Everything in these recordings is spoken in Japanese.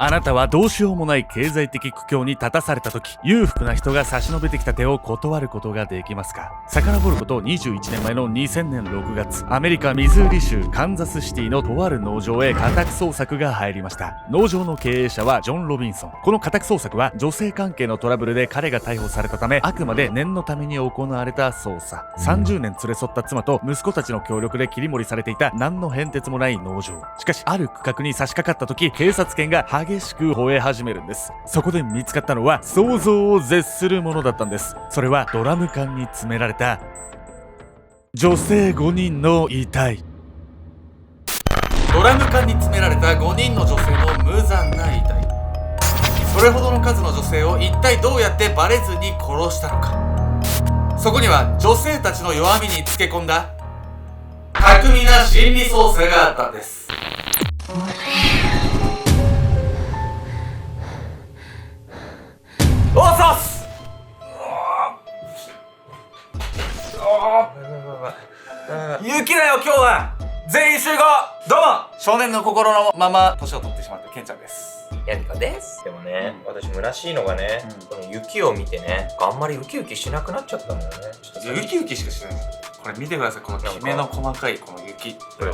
あなたはどうしようもない経済的苦境に立たされた時、裕福な人が差し伸べてきた手を断ることができますか？遡ること21年前の2000年6月、アメリカミズーリ州カンザスシティのとある農場へ家宅捜索が入りました。農場の経営者はジョン・ロビンソン。この家宅捜索は女性関係のトラブルで彼が逮捕されたため、あくまで念のために行われた捜査。30年連れ添った妻と息子たちの協力で切り盛りされていた何の変哲もない農場。しかし、ある区画に差し掛かった時、警察犬が激しく吠え始めるんです。そこで見つかったのは想像を絶するものだったんです。それはドラム缶に詰められた女性5人の遺体。ドラム缶に詰められた5人の女性の無残な遺体。それほどの数の女性を一体どうやってバレずに殺したのか。そこには女性たちの弱みにつけ込んだ巧みな心理操作があったんです。おっさっす。雪だよ今日は。全員集合。どうも、少年の心のまま年を取ってしまったケンちゃんです。ヤミカです。でもね、私虚しいのがね、この雪を見てね、あんまりウキウキしなくなっちゃったんだよね。ウキウキしかしない。これ見てください、このきめの細かいこの雪。これ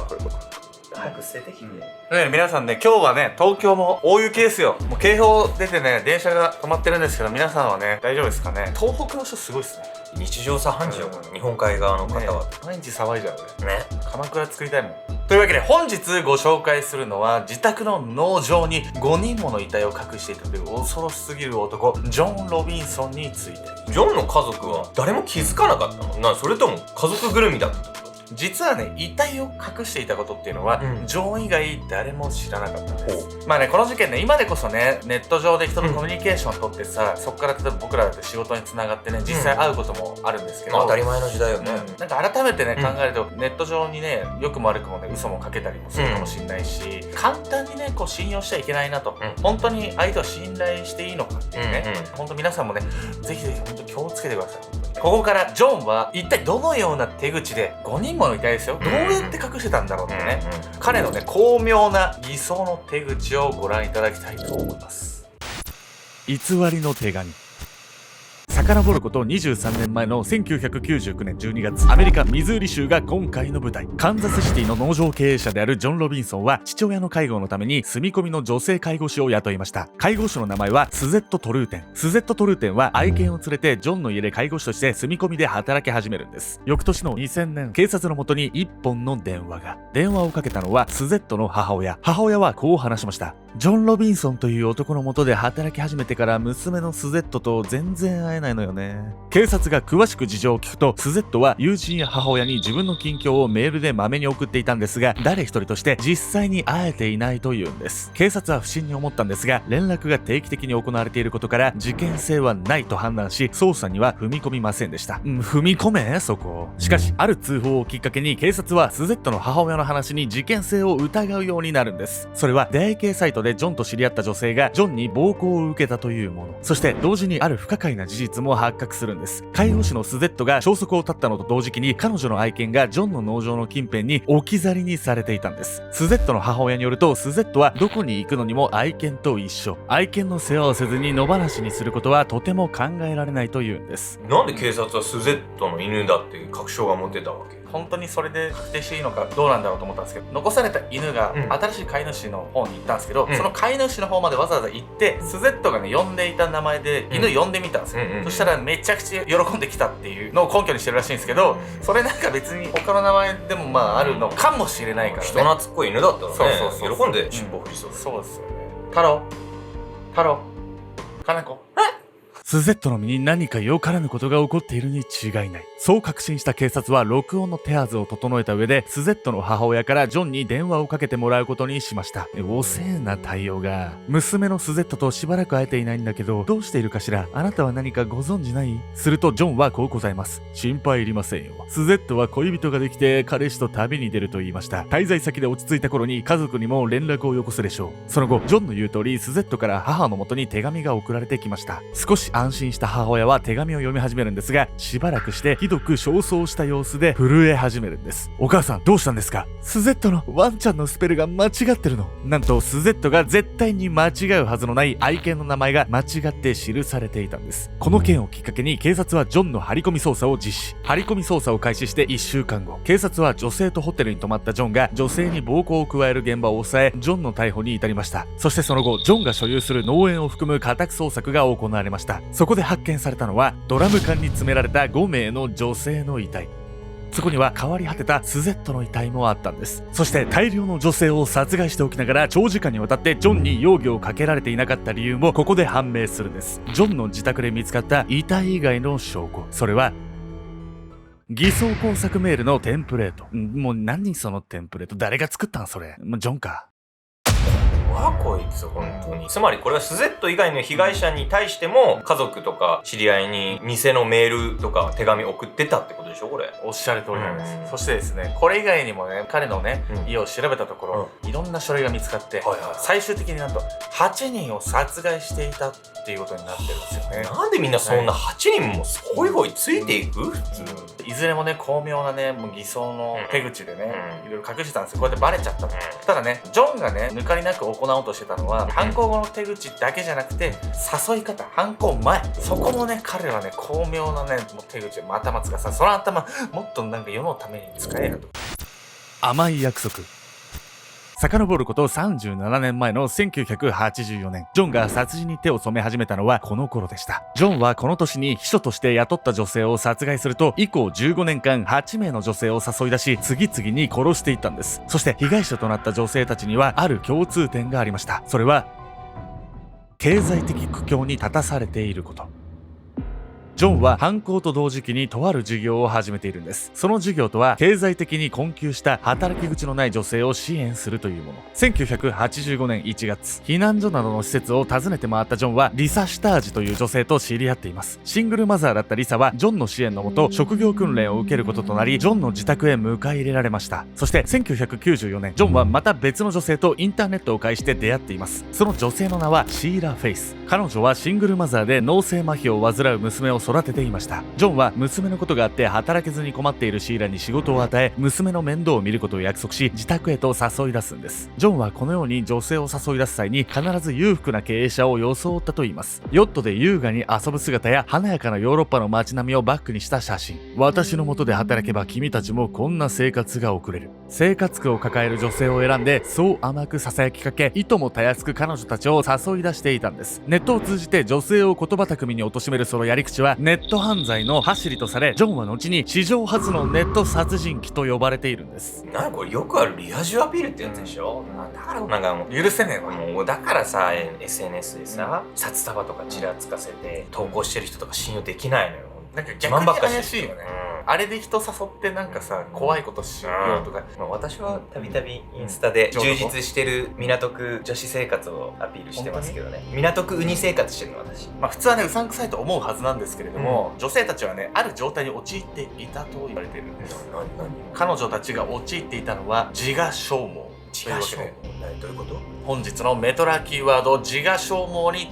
早く捨ててきて。皆さんね、今日はね、東京も大雪ですよ。もう警報出てね、電車が止まってるんですけど、皆さんはね、大丈夫ですかね。東北の人すごいっすね。日常茶飯事よ、日本海側の方は。毎日騒いじゃうね。鎌倉作りたいもん。というわけで本日ご紹介するのは、自宅の農場に5人もの遺体を隠していたという恐ろしすぎる男、ジョン・ロビンソンについて。ジョンの家族は誰も気づかなかったの？それとも家族ぐるみだった？実はね、遺体を隠していたことっていうのは、ジョン以外誰も知らなかったんです。まあね、この事件ね、今でこそね、ネット上で人とコミュニケーションを取ってさ、そこから例えば僕らだって仕事につながってね、実際会うこともあるんですけど、当たり前の時代よね。なんか改めてね、考えると、ネット上にね、良くも悪くもね、嘘もかけたりもするかもしれないし、簡単にね、こう信用しちゃいけないなと、本当に相手を信頼していいのかっていうね、本当皆さんもね、ぜひぜひ本当気をつけてください。ここからジョンは一体どのような手口で5人もの遺体ですよ、どうやって隠してたんだろうってね、彼のね巧妙な偽装の手口をご覧いただきたいと思います。偽りの手紙。遡ること23年前の1999年12月、アメリカミズーリ州が今回の舞台。カンザスシティの農場経営者であるジョン・ロビンソンは、父親の介護のために住み込みの女性介護士を雇いました。介護士の名前はスゼット・トルーテン。スゼット・トルーテンは愛犬を連れてジョンの家で介護士として住み込みで働き始めるんです。翌年の2000年、警察のもとに1本の電話が。電話をかけたのはスゼットの母親。母親はこう話しました。ジョン・ロビンソンという男のもとで働き始めてから娘のスゼットと全然会えないのよね。警察が詳しく事情を聞くと、スゼットは友人や母親に自分の近況をメールでまめに送っていたんですが、誰一人として実際に会えていないというんです。警察は不審に思ったんですが、連絡が定期的に行われていることから事件性はないと判断し、捜査には踏み込みませんでした。踏み込めそこ。しかし、ある通報をきっかけに警察はスゼットの母親の話に事件性を疑うようになるんです。それは出会い系サイトでジョンと知り合った女性がジョンに暴行を受けたというもの。そして同時にある不可解な事実も発覚するんです。介護士のスゼットが消息を絶ったのと同時期に、彼女の愛犬がジョンの農場の近辺に置き去りにされていたんです。スゼットの母親によると、スゼットはどこに行くのにも愛犬と一緒。愛犬の世話をせずに野放しにすることはとても考えられないというんです。なんで警察はスゼットの犬だっていう確証が持ってたわけ？本当にそれで確定していいのかどうなんだろうと思ったんですけど、残された犬が新しい飼い主の方に行ったんですけど、その飼い主の方までわざわざ行って、スゼットがね呼んでいた名前で犬呼んでみたんですよ。そしたらめちゃくちゃ喜んできたっていうのを根拠にしてるらしいんですけど、それなんか別に他の名前でもまああるのかもしれないからね。人懐っこい犬だったらね、喜んで尻尾振りそうだよね。そうですよね。太郎かなこ、スゼットの身に何かよからぬことが起こっているに違いない。そう確信した警察は録音の手はずを整えた上で、スゼットの母親からジョンに電話をかけてもらうことにしました。遅えな対応が。娘のスゼットとしばらく会えていないんだけど、どうしているかしら。あなたは何かご存知ない？するとジョンはこうございます。心配いりませんよ。スゼットは恋人ができて彼氏と旅に出ると言いました。滞在先で落ち着いた頃に家族にも連絡をよこすでしょう。その後、ジョンの言う通り、スゼットから母の元に手紙が送られてきました。少し安心した母親は手紙を読み始めるんですが、しばらくしてひどく焦燥した様子で震え始めるんです。お母さん、どうしたんですか？スゼットのワンちゃんのスペルが間違ってるの。なんとスゼットが絶対に間違うはずのない愛犬の名前が間違って記されていたんです。この件をきっかけに警察はジョンの張り込み捜査を実施。張り込み捜査を開始して1週間後、警察は女性とホテルに泊まったジョンが女性に暴行を加える現場を抑え、ジョンの逮捕に至りました。そしてその後、ジョンが所有する農園を含む家宅捜索が行われました。そこで発見されたのはドラム缶に詰められた5名の女性の遺体。そこには変わり果てたスゼットの遺体もあったんです。そして大量の女性を殺害しておきながら長時間にわたってジョンに容疑をかけられていなかった理由もここで判明するんです。ジョンの自宅で見つかった遺体以外の証拠、それは偽装工作メールのテンプレート。もう何そのテンプレート、誰が作ったんそれ。ジョンか。こいつ本当に。つまりこれはスゼット以外の被害者に対しても家族とか知り合いに偽のメールとか手紙送ってたってことでしょこれ。おっしゃる通りなんです。そしてですね、これ以外にもね、彼のね、家を調べたところ、いろんな書類が見つかって、最終的になんと8人を殺害していたっていうことになってるんですよね。なんでみんなそんな8人もホイホイついていく？普通。いずれもね、巧妙なね、もう偽装の手口でね、いろいろ隠してたんですよ。こうやってバレちゃったと。ただね、ジョンがね、抜かりなく行おうとしてたのは、犯行後の手口だけじゃなくて、誘い方、犯行前、そこもね、彼はね、巧妙なね、もう手口で頭使さ、その頭、もっとなんか世のために使えよと。甘い約束。遡ること37年前の1984年、ジョンが殺人に手を染め始めたのはこの頃でした。ジョンはこの年に秘書として雇った女性を殺害すると、以降15年間8名の女性を誘い出し、次々に殺していったんです。そして被害者となった女性たちにはある共通点がありました。それは経済的苦境に立たされていること。ジョンは犯行と同時期にとある事業を始めているんです。その事業とは、経済的に困窮した働き口のない女性を支援するというもの。1985年1月、避難所などの施設を訪ねて回ったジョンは、リサ・シュタージという女性と知り合っています。シングルマザーだったリサは、ジョンの支援のもと、職業訓練を受けることとなり、ジョンの自宅へ迎え入れられました。そして、1994年、ジョンはまた別の女性とインターネットを介して出会っています。その女性の名はシーラ・フェイス。彼女はシングルマザーで脳性麻痺を患う娘を育てていました。ジョンは娘のことがあって働けずに困っているシーラに仕事を与え、娘の面倒を見ることを約束し、自宅へと誘い出すんです。ジョンはこのように女性を誘い出す際に必ず裕福な経営者を装ったといいます。ヨットで優雅に遊ぶ姿や華やかなヨーロッパの街並みをバックにした写真。私の下で働けば君たちもこんな生活が送れる。生活苦を抱える女性を選んで、そう甘く囁きかけ、いともたやすく彼女たちを誘い出していたんです。ネットを通じて女性を言葉巧みに貶めるそのやり口はネット犯罪の走りとされ、ジョンは後に史上初のネット殺人鬼と呼ばれているんです。なんかこれよくあるリア充アピールってやつでしょ。だからなんかもう許せねえわ。もうだからさ、SNS でさ、札束とかちらつかせて投稿してる人とか信用できないのよ。なんか逆に怪しいよね。あれで人誘ってなんかさ、怖いことしようとか。私はたびたびインスタで充実してる港区女子生活をアピールしてますけどね。港区ウニ生活してるの私。まあ普通はね、うさんくさいと思うはずなんですけれども、女性たちはね、ある状態に陥っていたと言われているんです。彼女たちが陥っていたのは自我消耗。自我消耗？どういうこと？本日のメトラキーワード、自我消耗に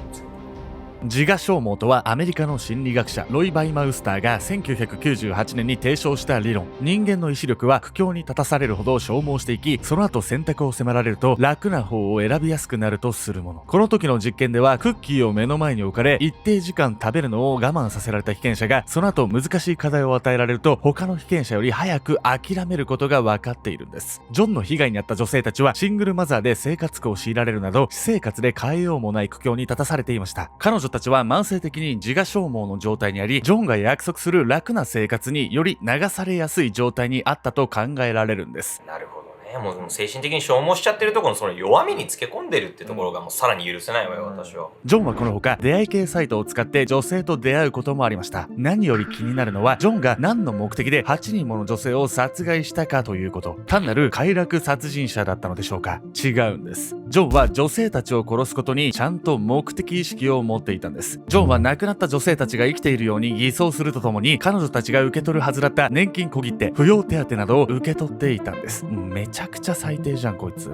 自我消耗とはアメリカの心理学者ロイ・バイマウスターが1998年に提唱した理論。人間の意志力は苦境に立たされるほど消耗していき、その後選択を迫られると楽な方を選びやすくなるとするもの。この時の実験ではクッキーを目の前に置かれ、一定時間食べるのを我慢させられた被験者が、その後難しい課題を与えられると他の被験者より早く諦めることが分かっているんです。ジョンの被害に遭った女性たちはシングルマザーで生活苦を強いられるなど、私生活で変えようもない苦境に立たされていました。彼女たちは慢性的に自我消耗の状態にあり、ジョンが約束する楽な生活により流されやすい状態にあったと考えられるんです。なるほどね。もう精神的に消耗しちゃってるところのその弱みにつけ込んでるってところがもうさらに許せないわよ、私は。ジョンはこのほか出会い系サイトを使って女性と出会うこともありました。何より気になるのは、ジョンが何の目的で8人もの女性を殺害したかということ。単なる快楽殺人者だったのでしょうか。違うんです。ジョンは女性たちを殺すことにちゃんと目的意識を持っていたんです。ジョンは亡くなった女性たちが生きているように偽装するとともに、彼女たちが受け取るはずだった年金小切手、扶養手当などを受け取っていたんです。めちゃくちゃ最低じゃんこいつ。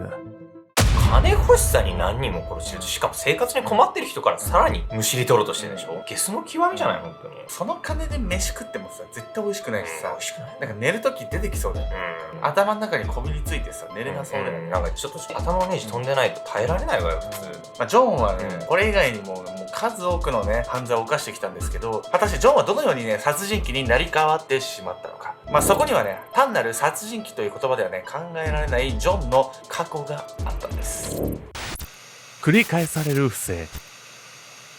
金欲しさに何人も殺してる。しかも生活に困ってる人からさらにむしり取ろうとしてるでしょ。ゲスの極みじゃない本当に。その金で飯食ってもさ絶対美味しくないしさ、美味しくない。なんか寝る時出てきそうだよね、頭の中にこびりついてさ寝れなそうだよね、なんかちょっと頭のネジ飛んでないと耐えられないわよ普通。ジョンはね、これ以外にも数多くのね犯罪を犯してきたんですけど、果たしてジョンはどのようにね殺人鬼になり変わってしまったのか。そこにはね単なる殺人鬼という言葉ではね考えられないジョンの過去があったんです。繰り返される不正。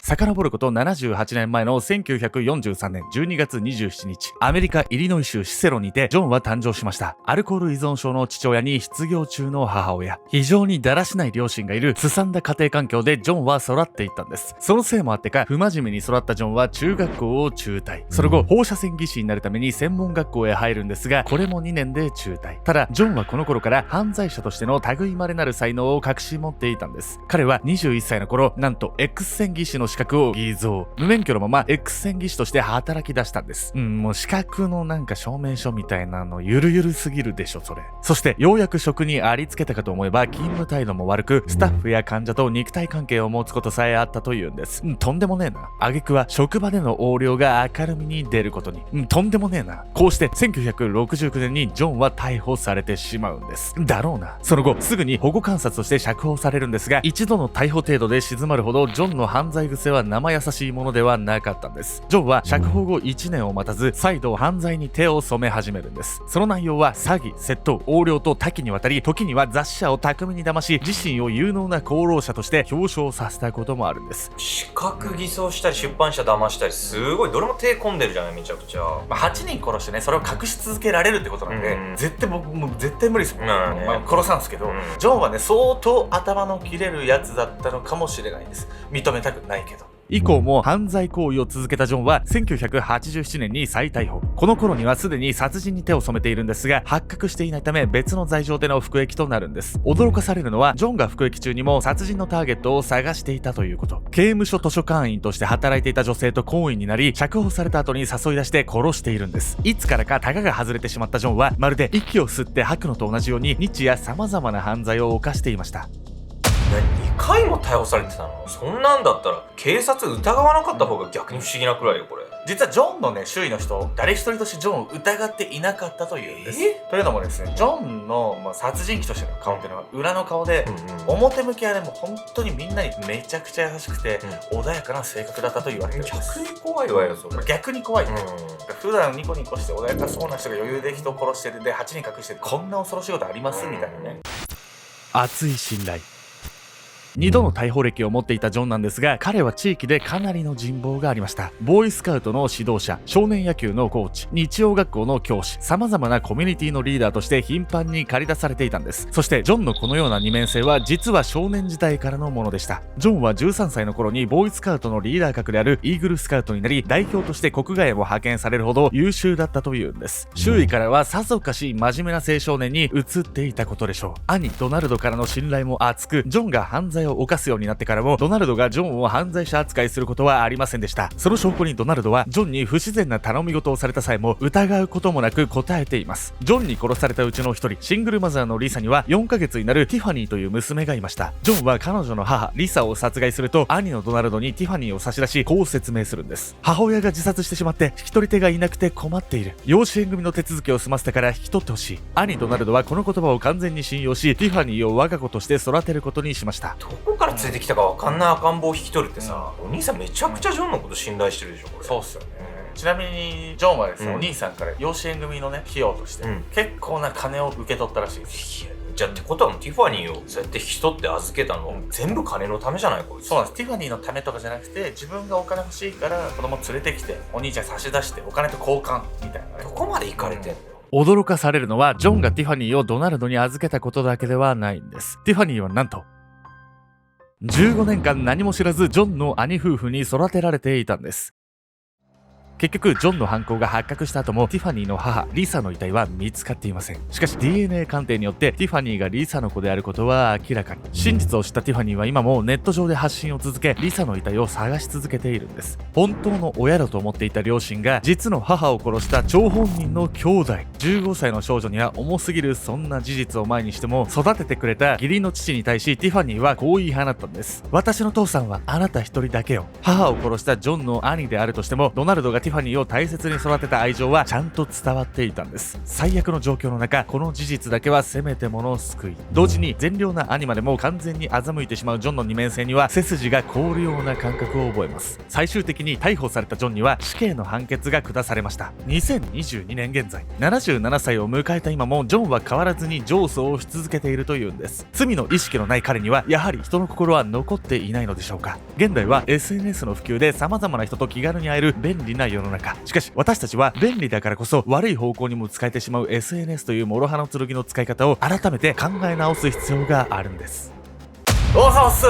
遡ること78年前の1943年12月27日、アメリカ・イリノイ州シセロにてジョンは誕生しました。アルコール依存症の父親に失業中の母親、非常にだらしない両親がいるすさんだ家庭環境でジョンは育っていったんです。そのせいもあってか、不真面目に育ったジョンは中学校を中退。その後、放射線技師になるために専門学校へ入るんですが、これも2年で中退。ただ、ジョンはこの頃から犯罪者としての類まれなる才能を隠し持っていたんです。彼は21歳の頃、なんと X 線技師の資格を偽造。無免許のまま X 線技師として働き出したんです。もう資格のなんか証明書みたいなのゆるゆるすぎるでしょ、それ。そしてようやく職にありつけたかと思えば勤務態度も悪く、スタッフや患者と肉体関係を持つことさえあったというんです。とんでもねえな。挙句は職場での横領が明るみに出ることに。とんでもねえな。こうして1969年にジョンは逮捕されてしまうんです。だろうな。その後すぐに保護観察として釈放されるんですが、一度の逮捕程度で静まるほどジョンの犯罪癖は生優しいものではなかったんです。ジョンは釈放後1年を待たず再度犯罪に手を染め始めるんです。その内容は詐欺、窃盗、横領と多岐にわたり、時には雑誌社を巧みに騙し、自身を有能な功労者として表彰させたこともあるんです。資格偽装したり出版社騙したり、すごいどれも手込んでるじゃないめちゃくちゃ。8人殺してねそれを隠し続けられるってことなんで、絶対僕もう絶対無理ですもん、殺さんすけど、ジョンはね相当頭の切れるやつだったのかもしれないんです。認めたくないけど。以降も犯罪行為を続けたジョンは1987年に再逮捕。この頃にはすでに殺人に手を染めているんですが、発覚していないため別の罪状での服役となるんです。驚かされるのは、ジョンが服役中にも殺人のターゲットを探していたということ。刑務所図書館員として働いていた女性と懇意になり、釈放された後に誘い出して殺しているんです。いつからかタガが外れてしまったジョンは、まるで息を吸って吐くのと同じように日夜様々な犯罪を犯していました。2回も逮捕されてたの？そんなんだったら警察疑わなかった方が逆に不思議なくらいよこれ。実はジョンのね周囲の人誰一人としてジョンを疑っていなかったというんです。というのもですね、ジョンの、殺人鬼としての顔っていうのは裏の顔で、表向きはでも本当にみんなにめちゃくちゃ優しくて、穏やかな性格だったと言われてるんです。逆に怖いわよそれ。逆に怖い、普段ニコニコして穏やかそうな人が余裕で人を殺してるで8人隠してる、こんな恐ろしいことありますみたいなね。熱い信頼。2度の逮捕歴を持っていたジョンなんですが、彼は地域でかなりの人望がありました。ボーイスカウトの指導者、少年野球のコーチ、日曜学校の教師、様々なコミュニティのリーダーとして頻繁に駆り出されていたんです。そしてジョンのこのような二面性は実は少年時代からのものでした。ジョンは13歳の頃にボーイスカウトのリーダー格であるイーグルスカウトになり、代表として国外へも派遣されるほど優秀だったというんです。周囲からはさぞかし真面目な青少年に映っていたことでしょう。兄ドナルドからの信頼も厚く、ジョンが犯罪を犯すようになってからもドナルドがジョンを犯罪者扱いすることはありませんでした。その証拠にドナルドはジョンに不自然な頼み事をされた際も疑うこともなく答えています。ジョンに殺されたうちの一人、シングルマザーのリサには4ヶ月になるティファニーという娘がいました。ジョンは彼女の母リサを殺害すると、兄のドナルドにティファニーを差し出し、こう説明するんです。母親が自殺してしまって引き取り手がいなくて困っている。養子縁組の手続きを済ませてから引き取ってほしい。兄ドナルドはこの言葉を完全に信用し、ティファニーを我が子として育てることにしました。どこから連れてきたかわかんない赤ん坊を引き取るってさ、お兄さんめちゃくちゃジョンのこと信頼してるでしょこれ。そうっすよね。ちなみにジョンはですね、お兄さんから養子縁組のね費用として、結構な金を受け取ったらしいです。じゃあってことはティファニーをそうやって引き取って預けたの、全部金のためじゃないこいつ。そうなんです。ティファニーのためとかじゃなくて、自分がお金欲しいから子供連れてきてお兄ちゃん差し出してお金と交換みたいなね。どこまで行かれてんのよ。驚かされるのは、ジョンがティファニーをドナルドに預けたことだけではないんです。ティファニーはなんと15年間何も知らずジョンの兄夫婦に育てられていたんです。結局ジョンの犯行が発覚した後もティファニーの母リサの遺体は見つかっていません。しかし DNA 鑑定によってティファニーがリサの子であることは明らかに。真実を知ったティファニーは今もネット上で発信を続け、リサの遺体を探し続けているんです。本当の親だと思っていた両親が実の母を殺した張本人の兄弟。15歳の少女には重すぎるそんな事実を前にしても、育ててくれた義理の父に対しティファニーはこう言い放ったんです。私の父さんはあなた一人だけよ。母を殺したジョンの兄であるとしても、ドナルドがティファニーを大切に育てた愛情はちゃんと伝わっていたんです。最悪の状況の中、この事実だけはせめてもの救い。同時に善良な兄までも完全に欺いてしまうジョンの二面性には背筋が凍るような感覚を覚えます。最終的に逮捕されたジョンには死刑の判決が下されました。2022年現在77歳を迎えた今もジョンは変わらずに上訴をし続けているというんです。罪の意識のない彼にはやはり人の心は残っていないのでしょうか。現代は SNS の普及で様々な人と気軽に会える便利な世の中。しかし私たちは便利だからこそ悪い方向にも使えてしまう SNS という諸刃の剣の使い方を改めて考え直す必要があるんです。おそうっす。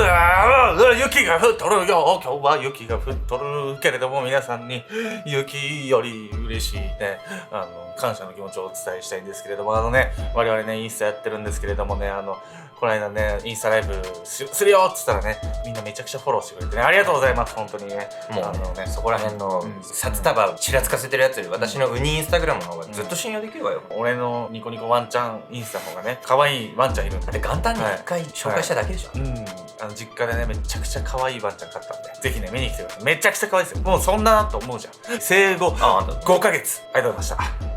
雪が降っとるよ。今日は雪が降っとるけれども、皆さんに雪より嬉しいね、感謝の気持ちをお伝えしたいんですけれども、我々ね、インスタやってるんですけれどもね、この間ね、インスタライブするよっつったらね、みんなめちゃくちゃフォローしてくれてね、ありがとうございます、本当にね。もうね、そこら辺の札束ちらつかせてるやつより私のウニインスタグラムの方がずっと信用できるわよ。俺のニコニコワンちゃんインスタの方がね、可愛いワンちゃんいるんで。あれ元旦に1回紹介しただけでしょ。実家でね、めちゃくちゃ可愛いワンちゃん飼ったんで、ぜひね、見に来てください。めちゃくちゃ可愛いですよ。もうそんなと思うじゃん。生後5ヶ月。ありがとうございました。